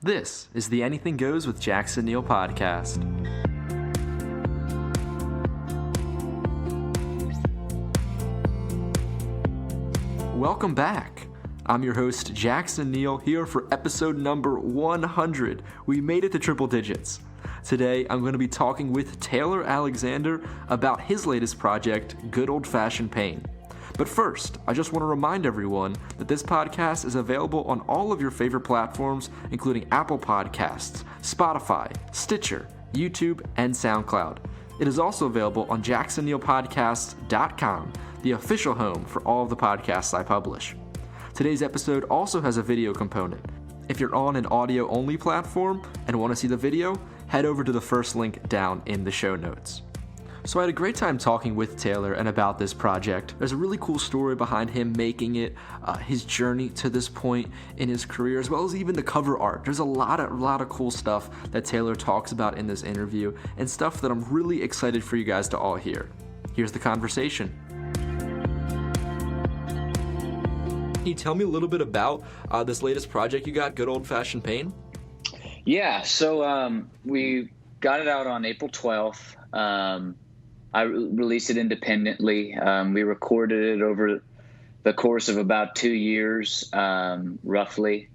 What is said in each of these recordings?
This is the Anything Goes with Jackson Neill podcast. Welcome back. I'm your host, Jackson Neill, here for episode number 100. We made it to triple digits. Today, I'm going to be talking with Taylor Alexander about his latest project, Good Old Fashioned Pain. But first, I just want to remind everyone that this podcast is available on all of your favorite platforms, including Apple Podcasts, Spotify, Stitcher, YouTube, and SoundCloud. It is also available on JacksonNeillPodcasts.com, the official home for all of the podcasts I publish. Today's episode also has a video component. If you're on an audio-only platform and want to see the video, head over to the first link down in the show notes. So I had a great time talking with Taylor and about this project. There's a really cool story behind him making it, his journey to this point in his career, as well as even the cover art. There's a lot of cool stuff that Taylor talks about in this interview, and stuff that I'm really excited for you guys to all hear. Here's the conversation. Can you tell me a little bit about this latest project you got, Good Old Fashioned Pain? Yeah, so we got it out on April 12th. I released it independently. We recorded it over the course of about 2 years, roughly,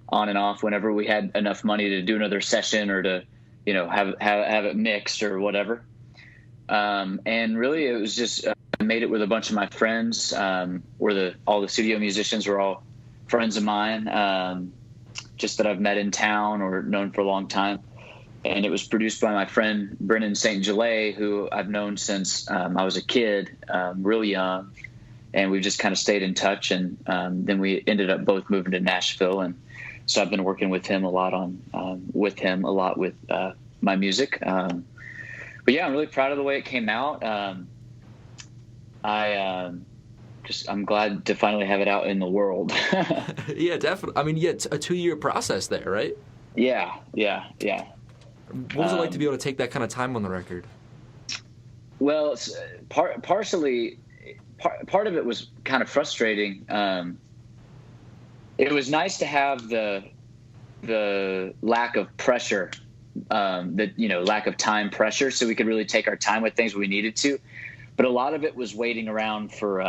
on and off, whenever we had enough money to do another session or to, have it mixed or whatever. And really, it was just I made it with a bunch of my friends. All the studio musicians were all friends of mine, just that I've met in town or known for a long time. And it was produced by my friend Brennan St. Gelais, who I've known since I was a kid, real young. And we've just kind of stayed in touch. And then we ended up both moving to Nashville. And so I've been working with him a lot with my music. But yeah, I'm really proud of the way it came out. I'm glad to finally have it out in the world. Yeah, definitely. I mean, it's a 2-year process there, right? Yeah. What was it like to be able to take that kind of time on the record? Well, part of it was kind of frustrating. It was nice to have the lack of pressure, lack of time pressure, so we could really take our time with things we needed to. But a lot of it was waiting around for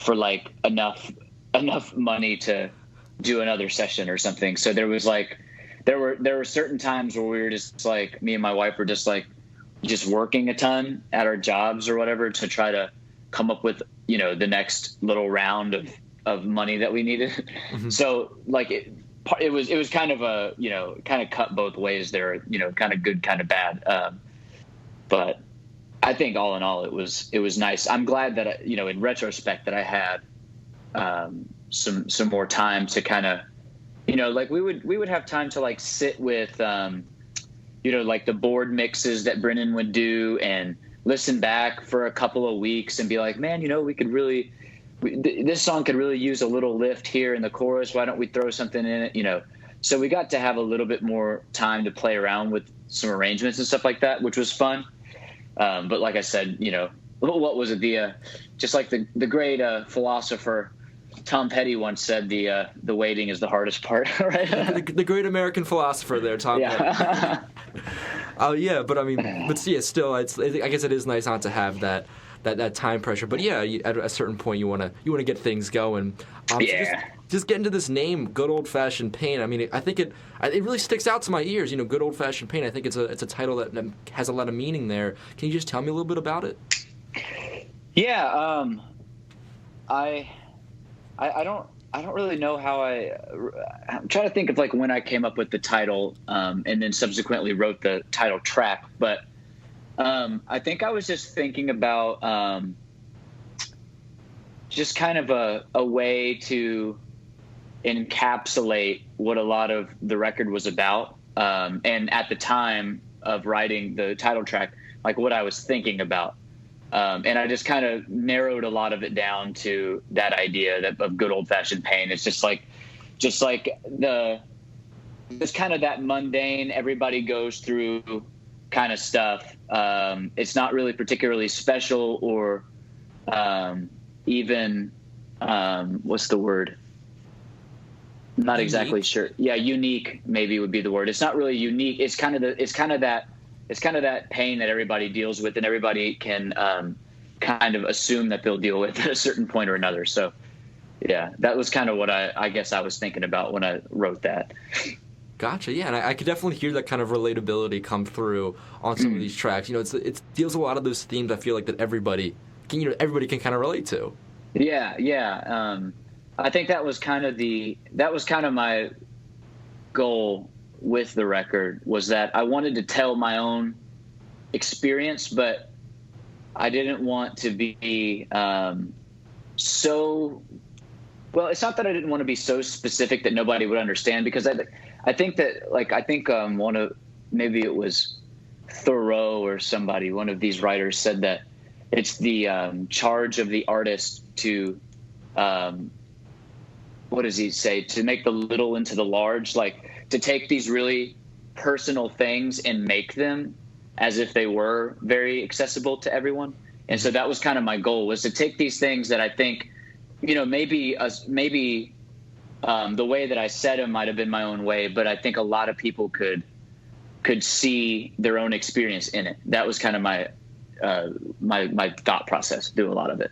like enough money to do another session or something. So there was like. There were certain times where we were just like, me and my wife were just working a ton at our jobs or whatever to try to come up with, the next little round of money that we needed. Mm-hmm. So like it was kind of kind of cut both ways there, kind of good, kind of bad. But I think all in all, it was nice. I'm glad that, in retrospect that I had some more time to kind of, like we would have time to like sit with, like the board mixes that Brennan would do and listen back for a couple of weeks and be like, man, we could really, this song could really use a little lift here in the chorus. Why don't we throw something in it? So we got to have a little bit more time to play around with some arrangements and stuff like that, which was fun. But like I said, what was it? Just like the great philosopher Tom Petty once said, the waiting is the hardest part, right? the great American philosopher there, Tom Petty. Still, I guess it is nice not to have that time pressure. But yeah, at a certain point, you want to get things going. So just get into this name, Good Old Fashioned Pain. I mean, I think it really sticks out to my ears. Good Old Fashioned Pain. I think it's a title that has a lot of meaning there. Can you just tell me a little bit about it? Yeah, I don't really know how I'm trying to think of like when I came up with the title, and then subsequently wrote the title track. But I think I was just thinking about just kind of a way to encapsulate what a lot of the record was about. And at the time of writing the title track, like what I was thinking about. And I just kind of narrowed a lot of it down to that idea of good old fashioned pain. It's just like it's kind of that mundane, everybody goes through kind of stuff. It's not really particularly special or even what's the word? Not Unique? exactly sure. Yeah, unique maybe would be the word. It's not really unique. It's kind of that pain that everybody deals with, and everybody can kind of assume that they'll deal with at a certain point or another. So yeah, that was kind of what I guess I was thinking about when I wrote that. Gotcha. Yeah, and I could definitely hear that kind of relatability come through on some of these tracks. You know, it deals with a lot of those themes. I feel like that everybody can kind of relate to. Yeah. I think that was kind of my goal with the record, was that I wanted to tell my own experience, but I didn't want to be so. Well, it's not that I didn't want to be so specific that nobody would understand, because I think one of, maybe it was Thoreau or somebody, one of these writers said that it's the charge of the artist to, what does he say? To make the little into the large, like to take these really personal things and make them as if they were very accessible to everyone. And so that was kind of my goal, was to take these things that I think, you know, maybe the way that I said them might have been my own way, but I think a lot of people could see their own experience in it. That was kind of my thought process. Do a lot of it.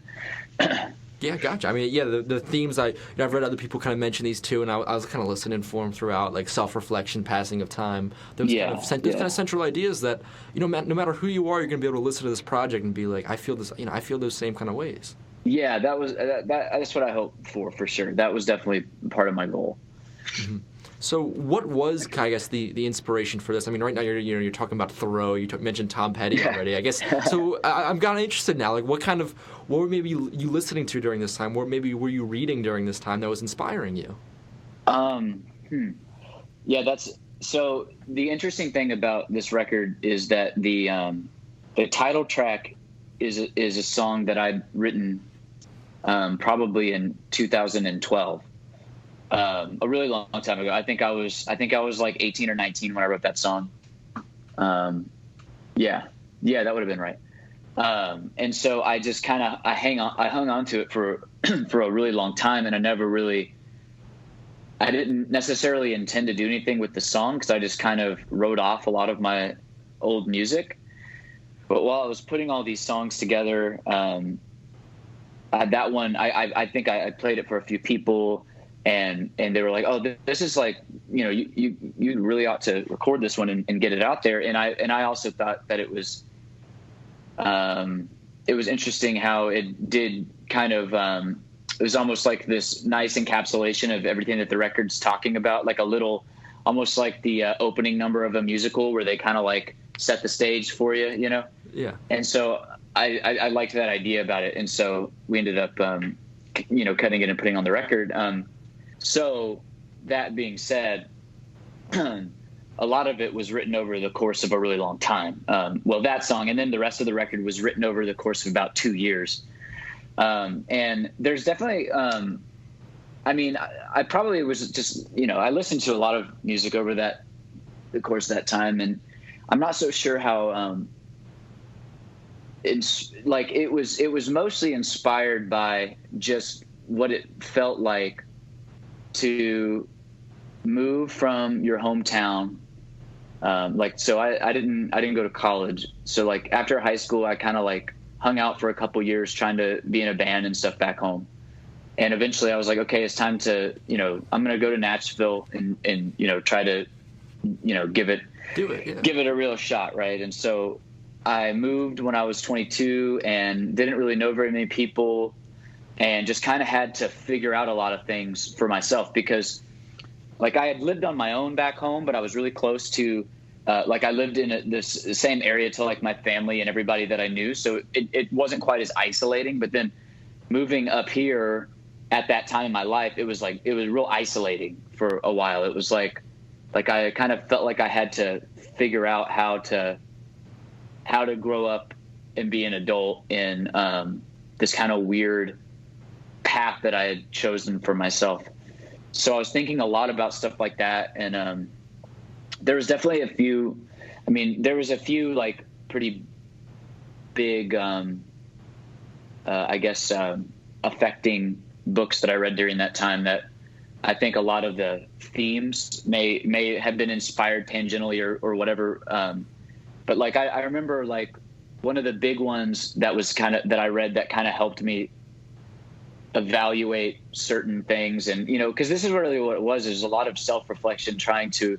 Yeah, gotcha. I mean, yeah, the themes I've read other people kind of mention these too, and I was kind of listening for them throughout, like self-reflection, passing of time. Those kind of central ideas that, you know, no matter who you are, you're gonna be able to listen to this project and be like, I feel this, you know, I feel those same kind of ways. Yeah, that's what I hoped for sure. That was definitely part of my goal. Mm-hmm. So what was, I guess, the inspiration for this? I mean, right now you're talking about Thoreau. You mentioned Tom Petty already, I guess. So I'm kind of interested now. Like, what were maybe you listening to during this time? What maybe were you reading during this time that was inspiring you? Yeah, so the interesting thing about this record is that the title track is a song that I'd written probably in 2012. A really long time ago. I think I was like 18 or 19 when I wrote that song. Yeah, that would have been right. And so I just kind of I hung on to it for for a really long time, and I didn't necessarily intend to do anything with the song, because I just kind of wrote off a lot of my old music. But while I was putting all these songs together, that one I think I played it for a few people. And they were like, oh, this is like, you know, you really ought to record this one and get it out there. And I also thought that it was interesting how it did kind of, it was almost like this nice encapsulation of everything that the record's talking about, like a little, almost like the opening number of a musical where they kind of like set the stage for you, you know? Yeah. And so I liked that idea about it. And so we ended up, you know, cutting it and putting it on the record. So that being said, a lot of it was written over the course of a really long time. Well, that song, and then the rest of the record was written over the course of about 2 years. And there's definitely, I mean, I probably was just, you know, I listened to a lot of music over the course of that time, and I'm not so sure how, it's like, it was mostly inspired by just what it felt like to move from your hometown. Like, so I didn't go to college. So like after high school, I kind of like hung out for a couple years trying to be in a band and stuff back home. And eventually I was like, okay, it's time to, you know, I'm going to go to Nashville and, you know, try to, you know, give it a real shot. Right. And so I moved when I was 22 and didn't really know very many people, and just kind of had to figure out a lot of things for myself, because like I had lived on my own back home, but I was really close to, like I lived in this same area to like my family and everybody that I knew. So it wasn't quite as isolating, but then moving up here at that time in my life, it was real isolating for a while. It was like I kind of felt like I had to figure out how to grow up and be an adult in this kind of weird path that I had chosen for myself. So I was thinking a lot about stuff like that. And there was definitely a few like pretty big, I guess, affecting books that I read during that time that I think a lot of the themes may have been inspired tangentially or whatever. But like I remember like one of the big ones that was that I read that kind of helped me evaluate certain things, and because this is really what it was. There's a lot of self-reflection, trying to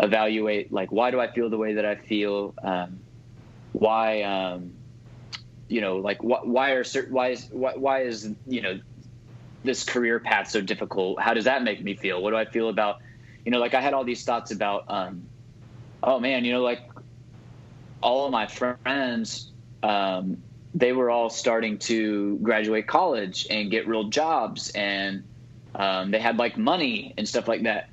evaluate like, why do I feel the way that I feel? Why like why is this career path so difficult? How does that make me feel? What do I feel about, like I had all these thoughts about, oh man, like all of my friends, they were all starting to graduate college and get real jobs, and they had like money and stuff like that.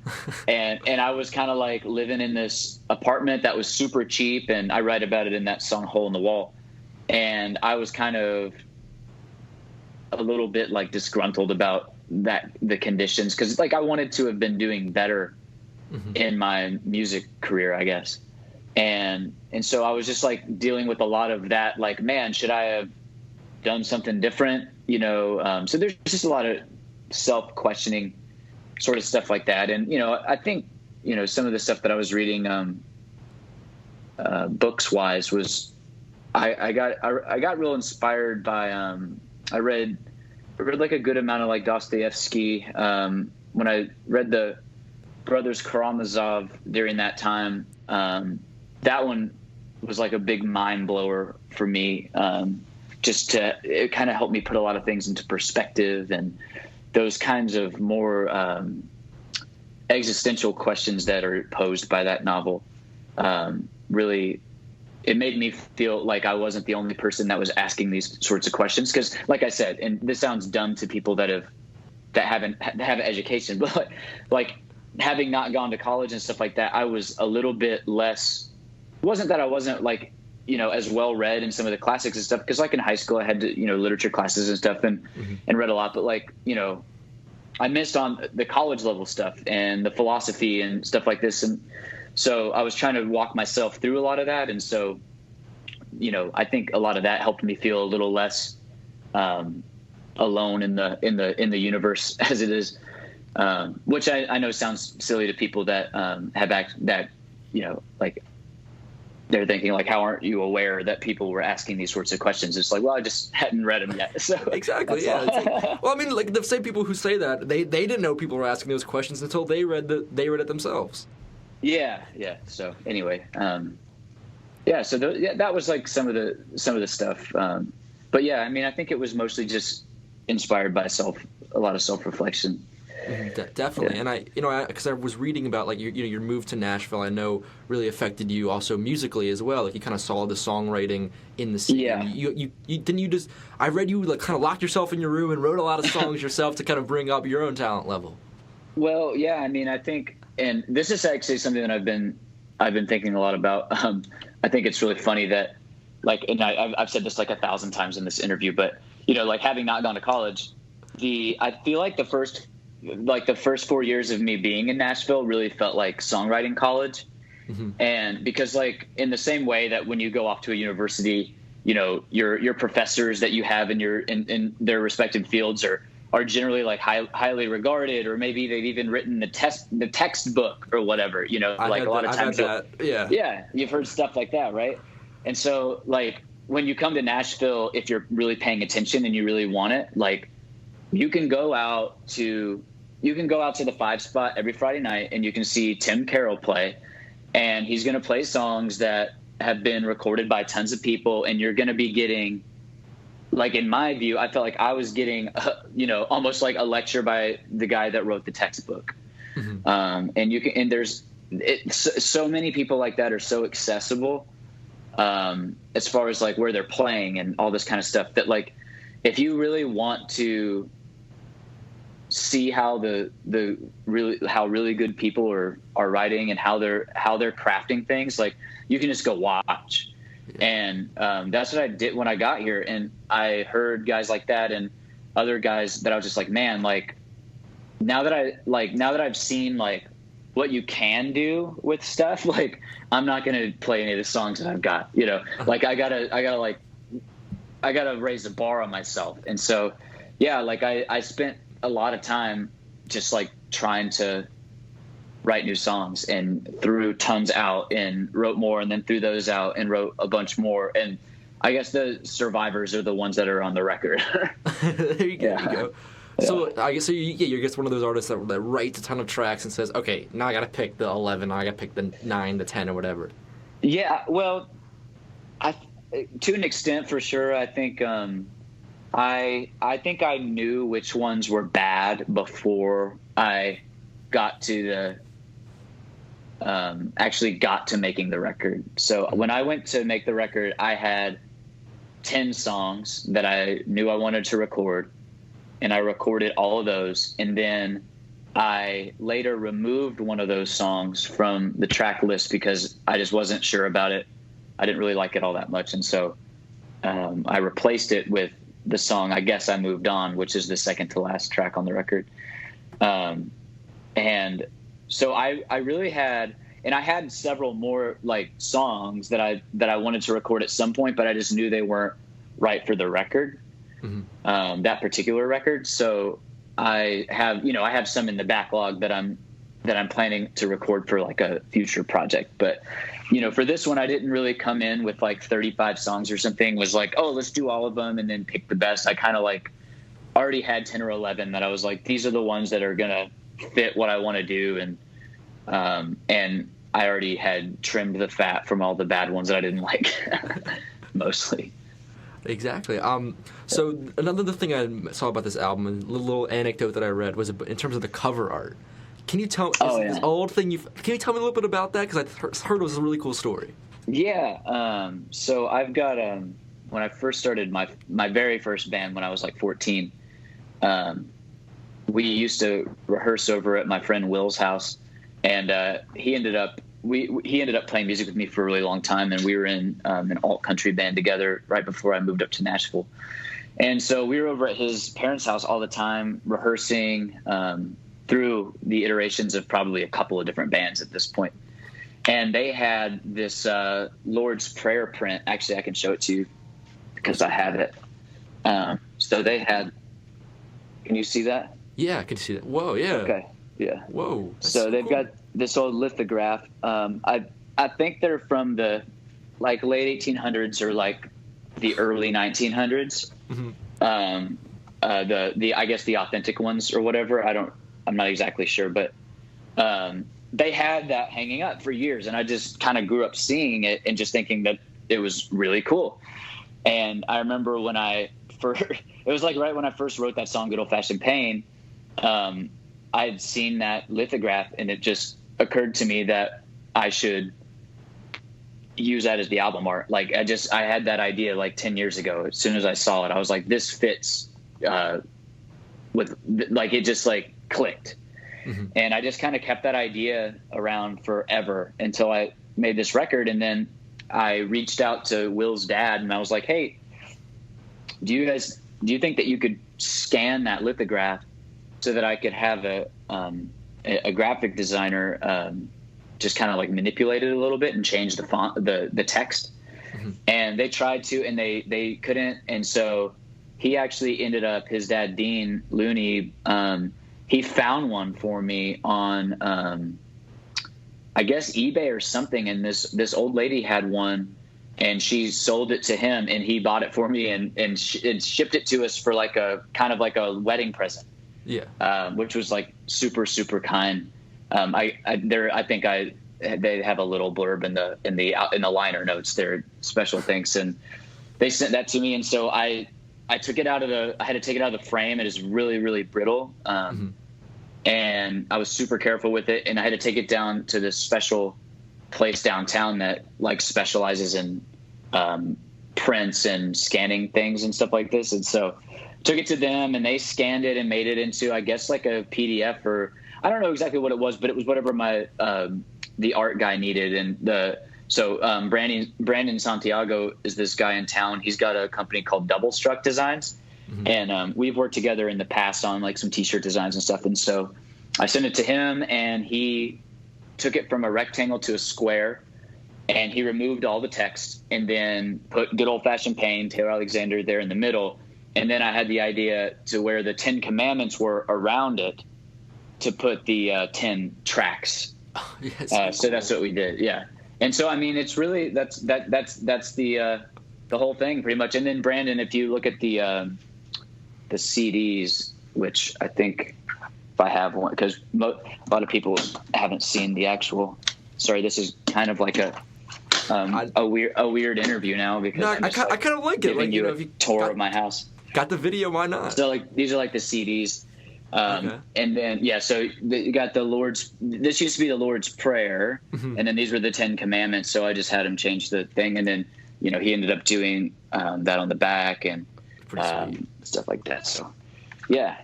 and I was kind of like living in this apartment that was super cheap, and I write about it in that song Hole in the Wall. And I was kind of a little bit like disgruntled about the conditions, because like I wanted to have been doing better in my music career, I guess. And so I was just like dealing with a lot of that, like, man, should I have done something different? So there's just a lot of self-questioning sort of stuff like that. And, I think, some of the stuff that I was reading books wise was, I got real inspired by, I read like a good amount of like Dostoevsky. When I read the Brothers Karamazov during that time, that one was like a big mind blower for me. It kind of helped me put a lot of things into perspective, and those kinds of more existential questions that are posed by that novel. Really, it made me feel like I wasn't the only person that was asking these sorts of questions. Because, like I said, and this sounds dumb to people that have education, but like having not gone to college and stuff like that, I was a little bit less. It wasn't that I wasn't like as well read in some of the classics and stuff. Because like in high school, I had to literature classes and stuff and read a lot. But like I missed on the college level stuff and the philosophy and stuff like this. And so I was trying to walk myself through a lot of that. And so, I think a lot of that helped me feel a little less alone in the universe as it is, which I know sounds silly to people that like they're thinking like, how aren't you aware that people were asking these sorts of questions? It's like, well, I just hadn't read them yet. So exactly, yeah. Well, I mean, like the same people who say that they didn't know people were asking those questions until they read it themselves. Yeah. So anyway, so that was like some of the stuff. But yeah, I mean, I think it was mostly just inspired by a lot of self-reflection. Definitely. Yeah. And because I was reading about like your move to Nashville, I know really affected you also musically as well. Like you kind of saw the songwriting in the scene. Yeah. I read you like kind of locked yourself in your room and wrote a lot of songs yourself to kind of bring up your own talent level. Well, yeah, I mean, I think, and this is actually something that I've been thinking a lot about. I think it's really funny that, like, and I've said this like 1,000 times in this interview, but like having not gone to college, I feel like the first 4 years of me being in Nashville really felt like songwriting college. And because like in the same way that when you go off to a university, your professors that you have in their respective fields are generally like highly regarded, or maybe they've even written the textbook or whatever, like a lot of times. Yeah, you've heard stuff like that, right? And so like when you come to Nashville, if you're really paying attention and you really want it, like you can go out to the 5 spot every Friday night and you can see Tim Carroll play, and he's going to play songs that have been recorded by tons of people, and you're going to be getting, like, in my view, I felt like I was getting, almost like a lecture by the guy that wrote the textbook. And there's so many people like that are so accessible, as far as like where they're playing and all this kind of stuff, that like, if you really want to see how really good people are writing and how they're crafting things, like you can just go watch. And that's what I did when I got here, and I heard guys like that and other guys that I was just like, man, like now that I've seen like what you can do with stuff, like I'm not gonna play any of the songs that I've got, like I gotta raise the bar on myself. And so yeah, like I spent a lot of time just like trying to write new songs, and threw tons out and wrote more, and then threw those out and wrote a bunch more. And I guess the survivors are the ones that are on the record. There you go. Yeah. There you go. So I guess you're just one of those artists that writes a ton of tracks and says, okay, now I got to pick the 11, I got to pick the 9, the 10, or whatever. Yeah, well, to an extent, for sure. I think I think I knew which ones were bad before I got to actually got to making the record. So when I went to make the record, I had 10 songs that I knew I wanted to record, and I recorded all of those. And then I later removed one of those songs from the track list because I just wasn't sure about it. I didn't really like it all that much. And so I replaced it with the song I Guess I Moved On, which is the second to last track on the record. And so I really had, and I had several more like songs that I wanted to record at some point, but I just knew they weren't right for the record, that particular record. So I have some in the backlog that I'm planning to record for like a future project. But, for this one, I didn't really come in with like 35 songs or something. Was like, oh, let's do all of them and then pick the best. I kind of like already had 10 or 11 that I was like, these are the ones that are going to fit what I want to do. And I already had trimmed the fat from all the bad ones that I didn't like, mostly. Exactly. So another thing I saw about this album, a little anecdote that I read, was in terms of the cover art. Can you tell this old thing? Can you tell me a little bit about that? Because I heard it was a really cool story. Yeah. So I've got when I first started my very first band when I was like 14, we used to rehearse over at my friend Will's house, and he ended up playing music with me for a really long time, and we were in an alt country band together right before I moved up to Nashville. And so we were over at his parents' house all the time, rehearsing through the iterations of probably a couple of different bands at this point. And they had this Lord's Prayer print. Actually, I can show it to you because I have it. So they had. Can you see that? Yeah, I can see that. Whoa, yeah. Okay, yeah. Whoa. So they've got this old lithograph. I think they're from the like late 1800s or like the early 1900s. Mm-hmm. The I guess the authentic ones or whatever. I'm not exactly sure, but they had that hanging up for years, and I just kind of grew up seeing it and just thinking that it was really cool. And I remember when it was like right when I first wrote that song, Good Old Fashioned Pain, I had seen that lithograph, and it just occurred to me that I should use that as the album art. Like I had that idea like 10 years ago. As soon as I saw it, I was like, this fits with like, it just like clicked. Mm-hmm. And I just kind of kept that idea around forever until I made this record. And then I reached out to Will's dad, and I was like, hey, do you think that you could scan that lithograph so that I could have a graphic designer just kind of like manipulate it a little bit and change the font, the text? Mm-hmm. And they tried to, and they couldn't. And so he actually ended up, his dad, Dean Looney, he found one for me on, I guess eBay or something. And this old lady had one, and she sold it to him, and he bought it for me and shipped it to us for like a kind of like a wedding present. Yeah. Which was like super, super kind. They have a little blurb in the liner notes. They're special thanks, and they sent that to me. And so I took it I had to take it out of the frame. It is really, really brittle. Mm-hmm. And I was super careful with it, and I had to take it down to this special place downtown that like specializes in prints and scanning things and stuff like this. And so took it to them, and they scanned it and made it into, I guess, like a PDF, or I don't know exactly what it was, but it was whatever the art guy needed. And so Brandon Santiago is this guy in town. He's got a company called Double Struck Designs. Mm-hmm. And we've worked together in the past on like some t-shirt designs and stuff. And so I sent it to him, and he took it from a rectangle to a square, and he removed all the text and then put Good Old Fashioned Pain, Taylor Alexander there in the middle. And then I had the idea to where the 10 Commandments were around it. to put the 10 tracks. Yes, So that's what we did. Yeah. And so, I mean, it's really, that's the whole thing pretty much. And then Brandon, if you look at the CDs, which I think if I have one, because a lot of people haven't seen the actual, sorry, this is kind of like a weird interview now, because no, I kind of like it. Like, you know, if you tour of my house. Got the video, why not? So like, these are like the CDs. Okay. And then, so you got this used to be the Lord's Prayer, Mm-hmm. and then these were the 10 Commandments. So I just had him change the thing. And then, you know, he ended up doing that on the back and stuff like that. So yeah,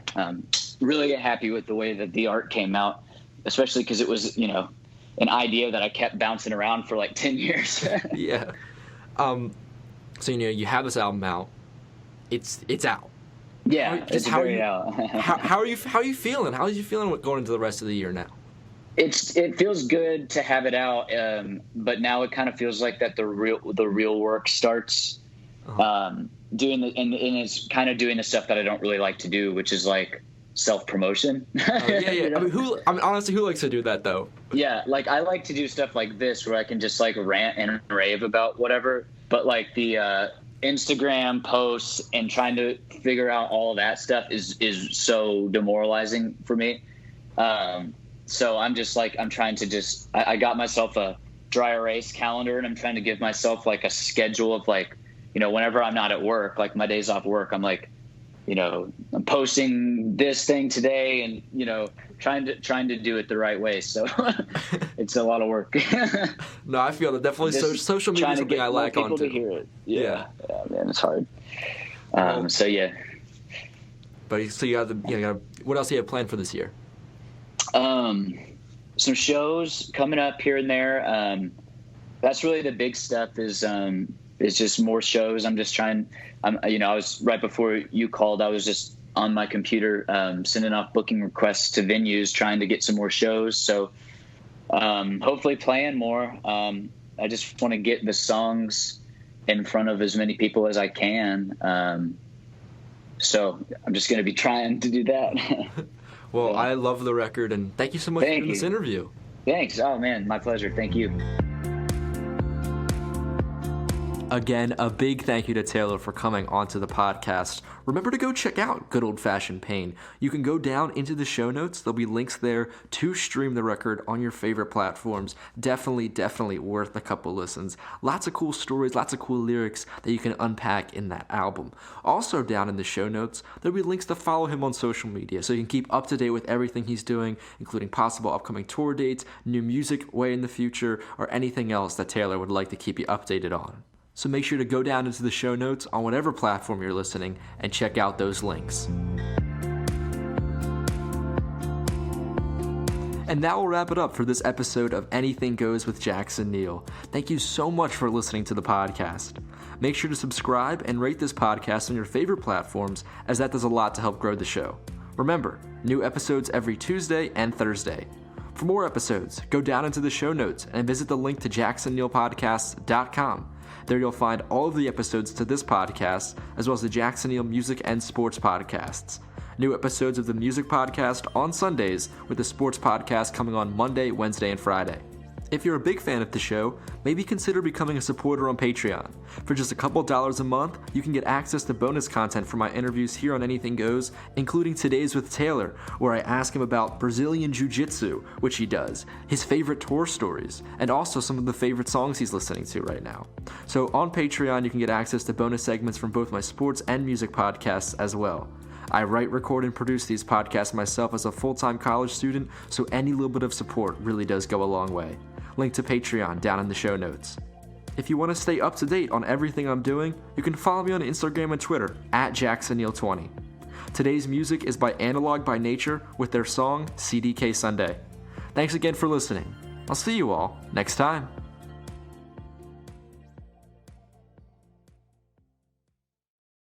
really happy with the way that the art came out, especially because it was, you know, an idea that I kept bouncing around for like 10 years. Yeah. So, you know, you have this album out. It's out. Yeah, it's very out. how are you feeling? How are you feeling going into the rest of the year now? It feels good to have it out, but now it kind of feels like that the real work starts. Uh-huh. Doing and it's kind of doing the stuff that I don't really like to do, which is like self-promotion. Yeah. You know? I mean, honestly, who likes to do that though? Yeah, like I like to do stuff like this where I can just like rant and rave about whatever, but like the Instagram posts and trying to figure out all of that stuff is so demoralizing for me. So I'm just like, I'm trying to just, I got myself a dry erase calendar, and I'm trying to give myself like a schedule of like, you know, whenever I'm not at work, like my days off work, I'm like, you know, I'm posting this thing today, and, you know, trying to do it the right way. So it's a lot of work. No, I feel that definitely. Social media is something I lack on. People to hear it. Yeah, man, it's hard. So yeah. But so you got what else do you have planned for this year? Some shows coming up here and there. That's really the big stuff. Is just more shows. I'm just trying. I was right before you called. I was just on my computer sending off booking requests to venues, trying to get some more shows. So hopefully playing more. I just want to get the songs in front of as many people as I can. So I'm just going to be trying to do that. Well, I love the record, and thank you so much for doing this interview. Thanks. Oh man, my pleasure. Thank you. Again, a big thank you to Taylor for coming onto the podcast. Remember to go check out Good Old Fashioned Pain. You can go down into the show notes. There'll be links there to stream the record on your favorite platforms. Definitely worth a couple listens. Lots of cool stories, lots of cool lyrics that you can unpack in that album. Also down in the show notes, there'll be links to follow him on social media so you can keep up to date with everything he's doing, including possible upcoming tour dates, new music way in the future, or anything else that Taylor would like to keep you updated on. So make sure to go down into the show notes on whatever platform you're listening and check out those links. And that will wrap it up for this episode of Anything Goes with Jackson Neill. Thank you so much for listening to the podcast. Make sure to subscribe and rate this podcast on your favorite platforms, as that does a lot to help grow the show. Remember, new episodes every Tuesday and Thursday. For more episodes, go down into the show notes and visit the link to jacksonneillpodcasts.com. There you'll find all of the episodes to this podcast, as well as the Jackson Neill Music and Sports podcasts. New episodes of the Music Podcast on Sundays, with the Sports Podcast coming on Monday, Wednesday, and Friday. If you're a big fan of the show, maybe consider becoming a supporter on Patreon. For just a couple dollars a month, you can get access to bonus content from my interviews here on Anything Goes, including today's with Taylor, where I ask him about Brazilian Jiu-Jitsu, which he does, his favorite tour stories, and also some of the favorite songs he's listening to right now. So on Patreon, you can get access to bonus segments from both my sports and music podcasts as well. I write, record, and produce these podcasts myself as a full-time college student, so any little bit of support really does go a long way. Link to Patreon down in the show notes. If you want to stay up to date on everything I'm doing, you can follow me on Instagram and Twitter @JacksonNeil20. Today's music is by Analog by Nature with their song CDK Sunday. Thanks again for listening. I'll see you all next time.